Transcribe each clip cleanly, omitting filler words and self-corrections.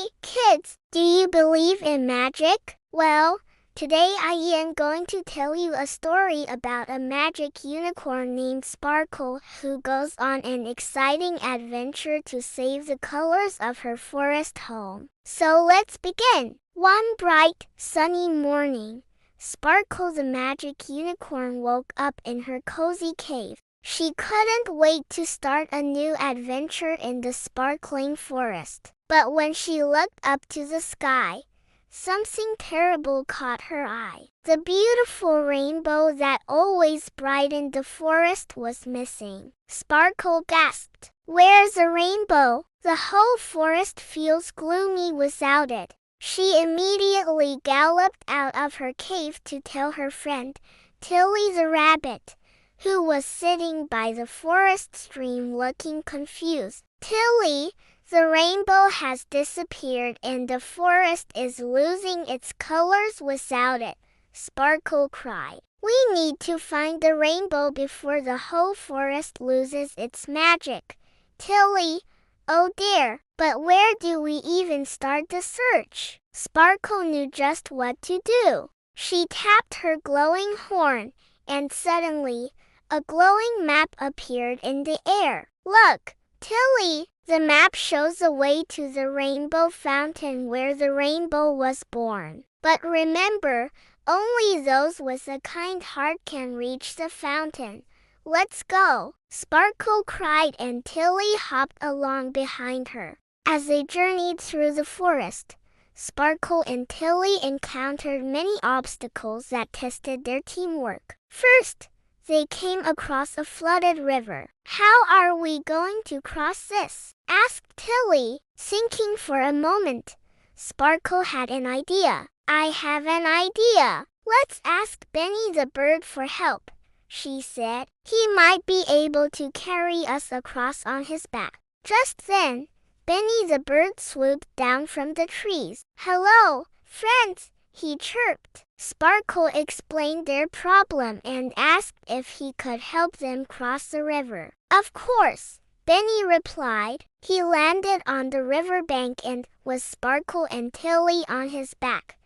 Hey, kids, do you believe in magic? Well, today I am going to tell you a story about a magic unicorn named Sparkle who goes on an exciting adventure to save the colors of her forest home. So let's begin. One bright, sunny morning, Sparkle the magic unicorn woke up in her cozy cave. She couldn't wait to start a new adventure in the sparkling forest. But when she looked up to the sky, something terrible caught her eye. The beautiful rainbow that always brightened the forest was missing. Sparkle gasped, "Where's the rainbow? The whole forest feels gloomy without it." She immediately galloped out of her cave to tell her friend, Tilly the rabbit, who was sitting by the forest stream looking confused. "Tilly, the rainbow has disappeared and the forest is losing its colors without it," Sparkle cried. "We need to find the rainbow before the whole forest loses its magic." "Tilly, oh dear, but where do we even start the search?" Sparkle knew just what to do. She tapped her glowing horn, and suddenly, a glowing map appeared in the air. "Look, Tilly, the map shows the way to the rainbow fountain where the rainbow was born. But remember, only those with a kind heart can reach the fountain. Let's go," Sparkle cried, and Tilly hopped along behind her. As they journeyed through the forest, Sparkle and Tilly encountered many obstacles that tested their teamwork. First, they came across a flooded river. "How are we going to cross this?" asked Tilly. Thinking for a moment, Sparkle had an idea. "I have an idea. Let's ask Benny the bird for help," she said. "He might be able to carry us across on his back." Just then, Benny the bird swooped down from the trees. "Hello, friends," he chirped. Sparkle explained their problem and asked if he could help them cross the river. "Of course," Benny replied. He landed on the riverbank and, with Sparkle and Tilly on his back,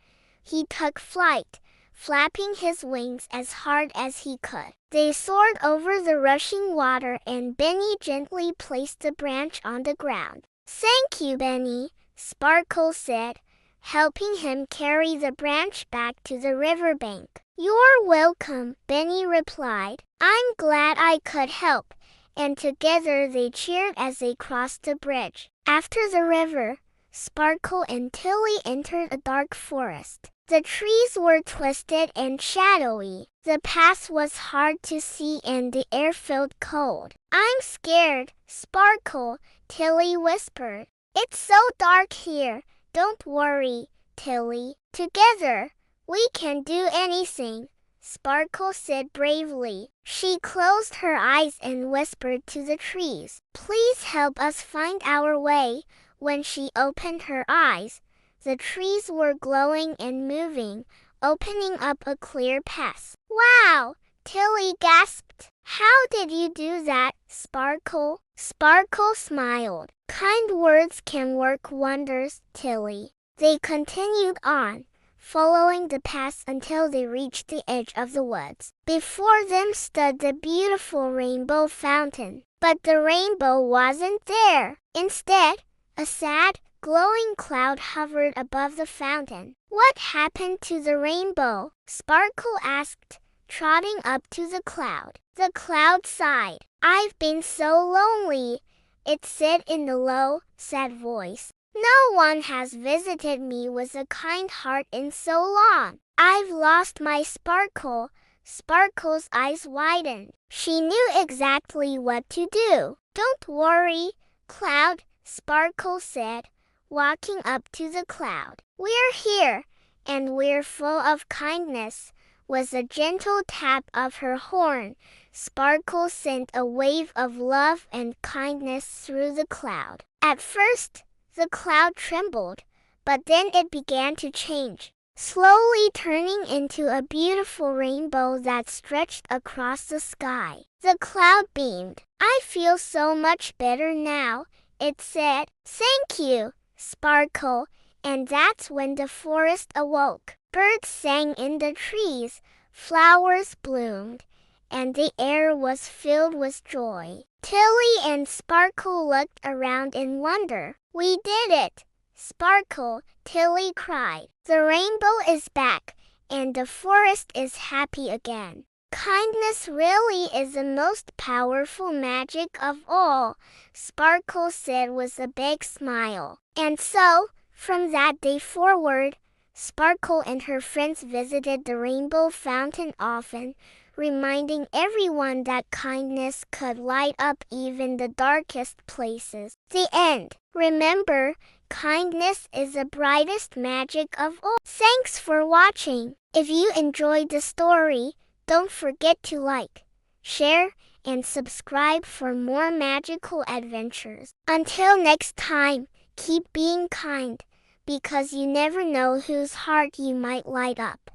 he took flight, flapping his wings as hard as he could. They soared over the rushing water and Benny gently placed the branch on the ground. "Thank you, Benny," Sparkle said, helping him carry the branch back to the riverbank. "You're welcome," Benny replied. "I'm glad I could help," and together they cheered as they crossed the bridge. After the river, Sparkle and Tilly entered a dark forest. The trees were twisted and shadowy. The path was hard to see and the air felt cold. "I'm scared, Sparkle," Tilly whispered. "It's so dark here." "Don't worry, Tilly. Together, we can do anything," Sparkle said bravely. She closed her eyes and whispered to the trees, "Please help us find our way." When she opened her eyes, the trees were glowing and moving, opening up a clear path. "Wow!" Tilly gasped. "How did you do that, Sparkle?" Sparkle smiled. "Kind words can work wonders, Tilly." They continued on, following the path until they reached the edge of the woods. Before them stood the beautiful rainbow fountain. But the rainbow wasn't there. Instead, a sad, glowing cloud hovered above the fountain. "What happened to the rainbow?" Sparkle asked, trotting up to the cloud. The cloud sighed. "I've been so lonely," it said in a low, sad voice. "No one has visited me with a kind heart in so long. I've lost my sparkle." Sparkle's eyes widened. She knew exactly what to do. "Don't worry, Cloud," Sparkle said, walking up to the cloud. "We're here, and we're full of kindness." With a gentle tap of her horn, Sparkle sent a wave of love and kindness through the cloud. At first, the cloud trembled, but then it began to change, slowly turning into a beautiful rainbow that stretched across the sky. The cloud beamed. "I feel so much better now," it said. "Thank you," Sparkle, and that's when the forest awoke. Birds sang in the trees, flowers bloomed, and the air was filled with joy. Tilly and Sparkle looked around in wonder. "We did it! Sparkle," Tilly cried. "The rainbow is back, and the forest is happy again." "Kindness really is the most powerful magic of all," Sparkle said with a big smile. And so, from that day forward, Sparkle and her friends visited the rainbow fountain often, reminding everyone that kindness could light up even the darkest places. The end. Remember, kindness is the brightest magic of all. Thanks for watching. If you enjoyed the story, don't forget to like, share, and subscribe for more magical adventures. Until next time, keep being kind, because you never know whose heart you might light up.